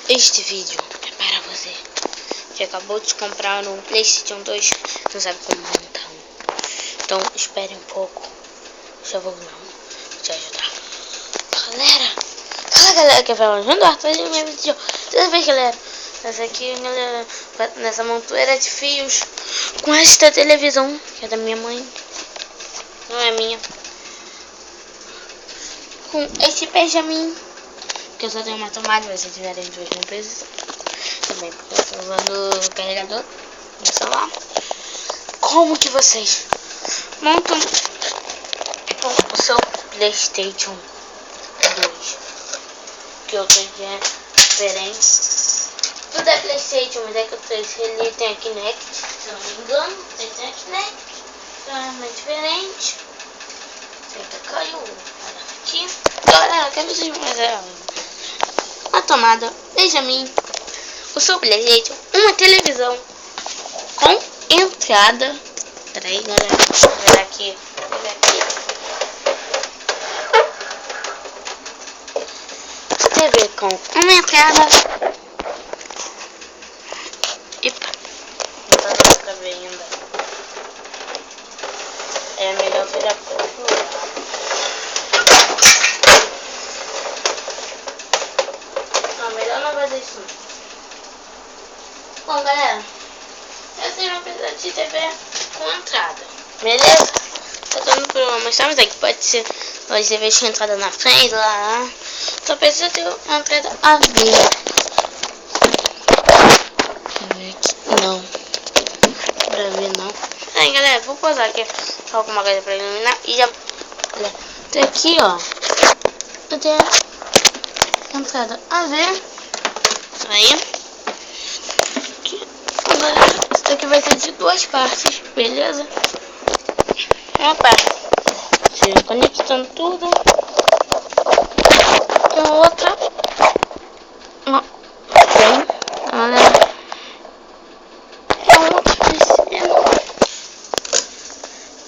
Este vídeo é para você que acabou de comprar no PlayStation 2, não sabe como montar um. Então espere um pouco, já vou te ajudar. Galera que vai ajudar, faz um vídeo. Toda vez, galera, essa aqui, galera, nessa montoeira de fios, com esta televisão, que é da minha mãe, não é minha, com esse Benjamin, que eu só tenho uma tomada, mas se tiverem duas não precisa. Também porque eu estou usando o carregador do celular. Como que vocês montam o seu PlayStation 2? Que eu tenho diferente. Tudo é PlayStation, mas é que ele tem a Kinect, se eu não me engano. Tem a Kinect, então é diferente. Eita, caiu. Aqui. Galera, quero vocês mais a tomada Benjamin, o seu PlayStation, uma televisão com entrada. Peraí, galera, deixa eu ver aqui. TV com uma entrada. Epa, não tá dando pra ver ainda. É melhor virar pro outro lado. Não, melhor não fazer isso. Bom, galera, vocês vão precisar de TV com entrada, beleza? Tá dando pra mostrar, mas aqui pode ser TV com entrada na frente, lá. Só precisa ter uma entrada a ver. Não, pra ver não. Aí, galera, vou posar aqui só alguma coisa pra iluminar e já. Tem aqui, ó. Eu tenho entrada a ver. Aí. Agora, isso daqui vai ser de duas partes, beleza? Uma parte se conectando tudo. E a outra. Bem, galera. É um outro PC.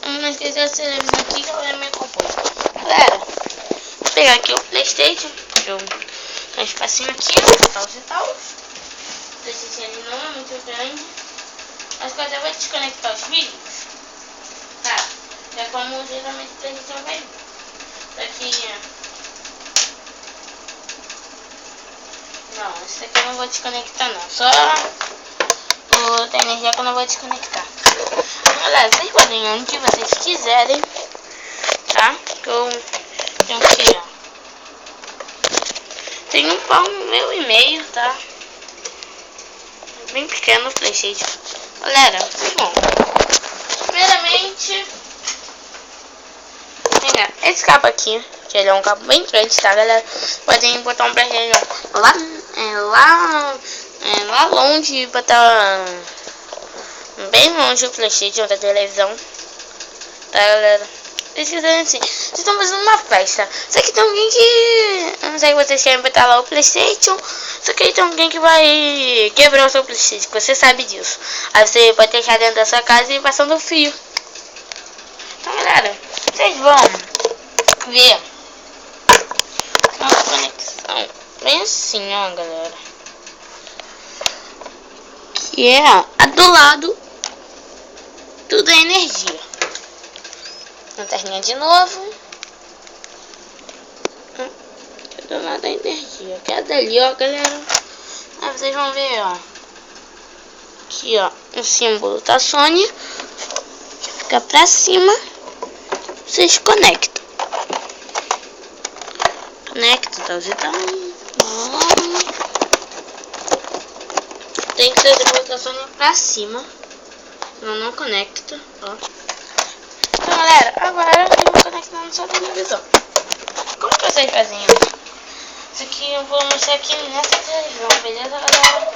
Não esqueci de televisão aqui que ela é meio confusa. Galera, vou pegar aqui o PlayStation. Eu tenho um espacinho aqui, tal e tal. O PlayStation ali não é muito grande. Mas quando eu vou desconectar os vídeos, tá? É como geralmente o PlayStation vai vir. Daqui. Não, esse daqui eu não vou desconectar não. Só o da energia que eu não vou desconectar. Galera, vocês podem ir onde vocês quiserem, tá? Que eu tenho que, ó. Tem um pau no meu e-mail, tá? Bem pequeno o PlayStation. Galera, vocês vão. Primeiramente, esse cabo aqui, que ele é um cabo bem grande, tá, galera? Podem botar um presente lá longe, botar bem longe o PlayStation da televisão, tá, galera? Vocês quiserem assim, vocês estão fazendo uma festa, só que tem alguém que, eu não sei se vocês querem botar lá o PlayStation, só que aí tem alguém que vai quebrar o seu PlayStation, você sabe disso. Aí você pode deixar dentro da sua casa e ir passando o fio. Então, galera, vocês vão ver uma conexão bem assim, ó, galera, que é a do lado tudo é energia. Lanterninha de novo. Do lado da energia, que é dali, ó, galera. Aí vocês vão ver, ó, aqui, ó, o símbolo da Sony, fica pra cima. Vocês conectam. Conecta, tá? Tem que ser o símbolo da Sony pra cima, senão não conecta, ó. Então, galera, agora eu vou conectar na sua televisão. Como que vocês fazem isso? Isso aqui eu vou mexer aqui nessa televisão, beleza, galera?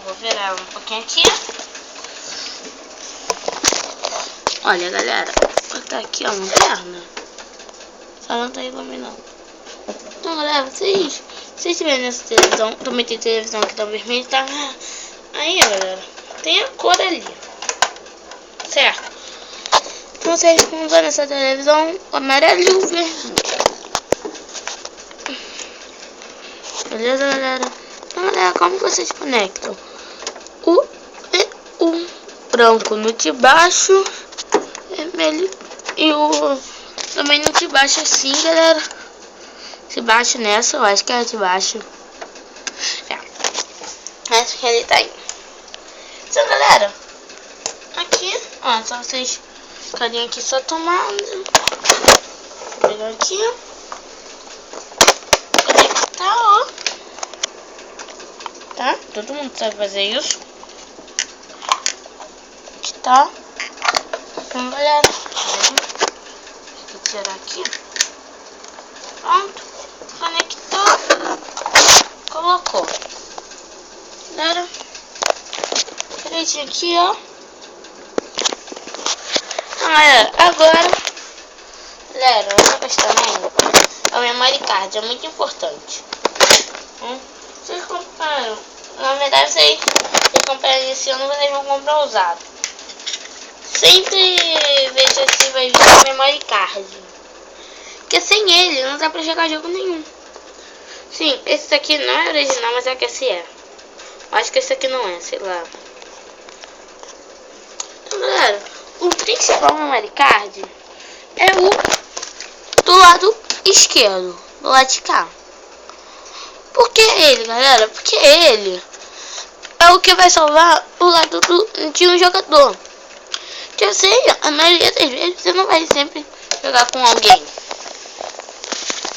Vou virar um pouquinho aqui. Olha, galera, vou botar aqui a lanterna. Só não tá iluminando. Então, galera, vocês tiverem nessa televisão, também tem televisão que tá vermelha, tá? Aí, galera, tem a cor ali, certo? Então vocês vão usar nessa televisão o amarelo e o verde. Beleza, galera? Então, galera, como vocês conectam o branco no de baixo, vermelho e o também no de baixo assim, galera. De baixo nessa, eu acho que é de baixo. Acho que ele tá aí. Então, galera, aqui, ó, só vocês ficarem aqui só tomando. Vou pegar aqui, ó. Conectar, ó. Tá? Todo mundo sabe fazer isso. Aqui tá. Então, galera, vou tirar aqui. Pronto. Conectou. Colocou. Galera, direitinho aqui, ó. Então, galera, agora, galera, outra questão ainda é o memory card, é muito importante. Vocês compraram, na verdade, vocês compraram esse ano, vocês vão comprar usado. Sempre veja se vai vir o memory card, porque sem ele não dá pra jogar jogo nenhum. Sim, esse daqui não é original, mas é que esse é. Acho que esse aqui não é, sei lá. Então, galera, o principal memory card é o do lado esquerdo, do lado de cá. Por que ele, galera? Porque ele é o que vai salvar o lado de um jogador. Que eu sei, a maioria das vezes você não vai sempre jogar com alguém.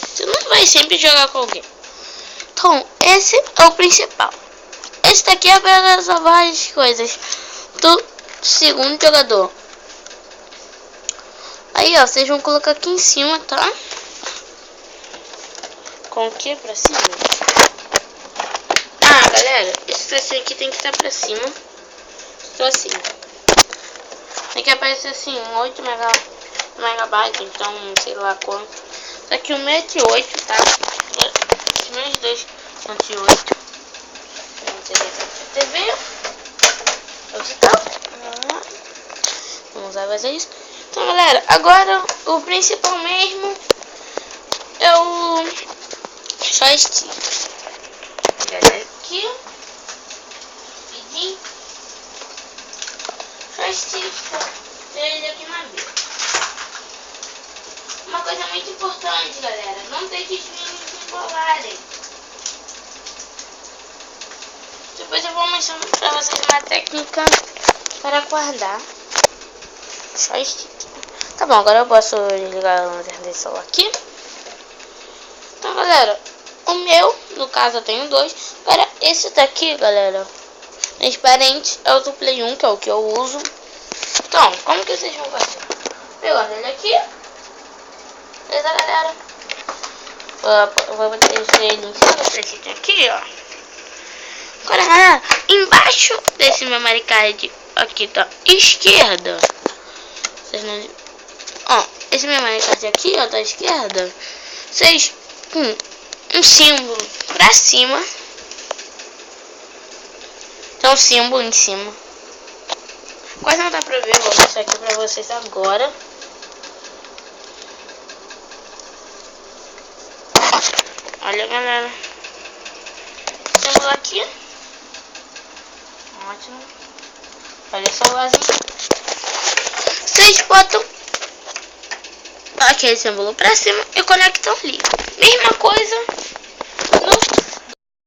Você não vai sempre jogar com alguém. Então, esse é o principal. Esse daqui é para salvar as coisas do segundo jogador. Aí, ó, vocês vão colocar aqui em cima, tá? Com o que pra cima? Ah, galera, esse tracinho aqui tem que estar pra cima. Esse tracinho. Tem que aparecer assim, 8 megabytes, então, sei lá quanto. Isso aqui 1,8 m, tá? Os meus dois são de 8. TV. Vamos lá fazer isso. Então, galera, agora o principal mesmo é o joystick. Galera, aqui, rapidinho. Joystick, ele aqui na mesa. Uma coisa muito importante, galera, não deixe os meninos se embolarem. Depois eu vou mostrando pra vocês uma técnica para guardar joystick. Tá bom, agora eu posso ligar a lanterna desse celular aqui. Então, galera, o meu, no caso eu tenho dois. Agora, esse daqui, galera, transparente, é o do Play 1, que é o que eu uso. Então, como que vocês vão fazer? Pegando ele aqui. Beleza, galera? Vou botar ele em cima desse aqui, ó. Agora, galera, embaixo desse memory card aqui da esquerda, vocês não... Ó, esse memory card aqui, ó, da esquerda, vocês um símbolo pra cima. Tem um símbolo em cima. Quase não dá pra ver, vou mostrar aqui pra vocês agora. Olha, galera, símbolo aqui. Ótimo. Olha só o lazinho. Vocês botam aquele símbolo pra cima e conectam ali. Mesma coisa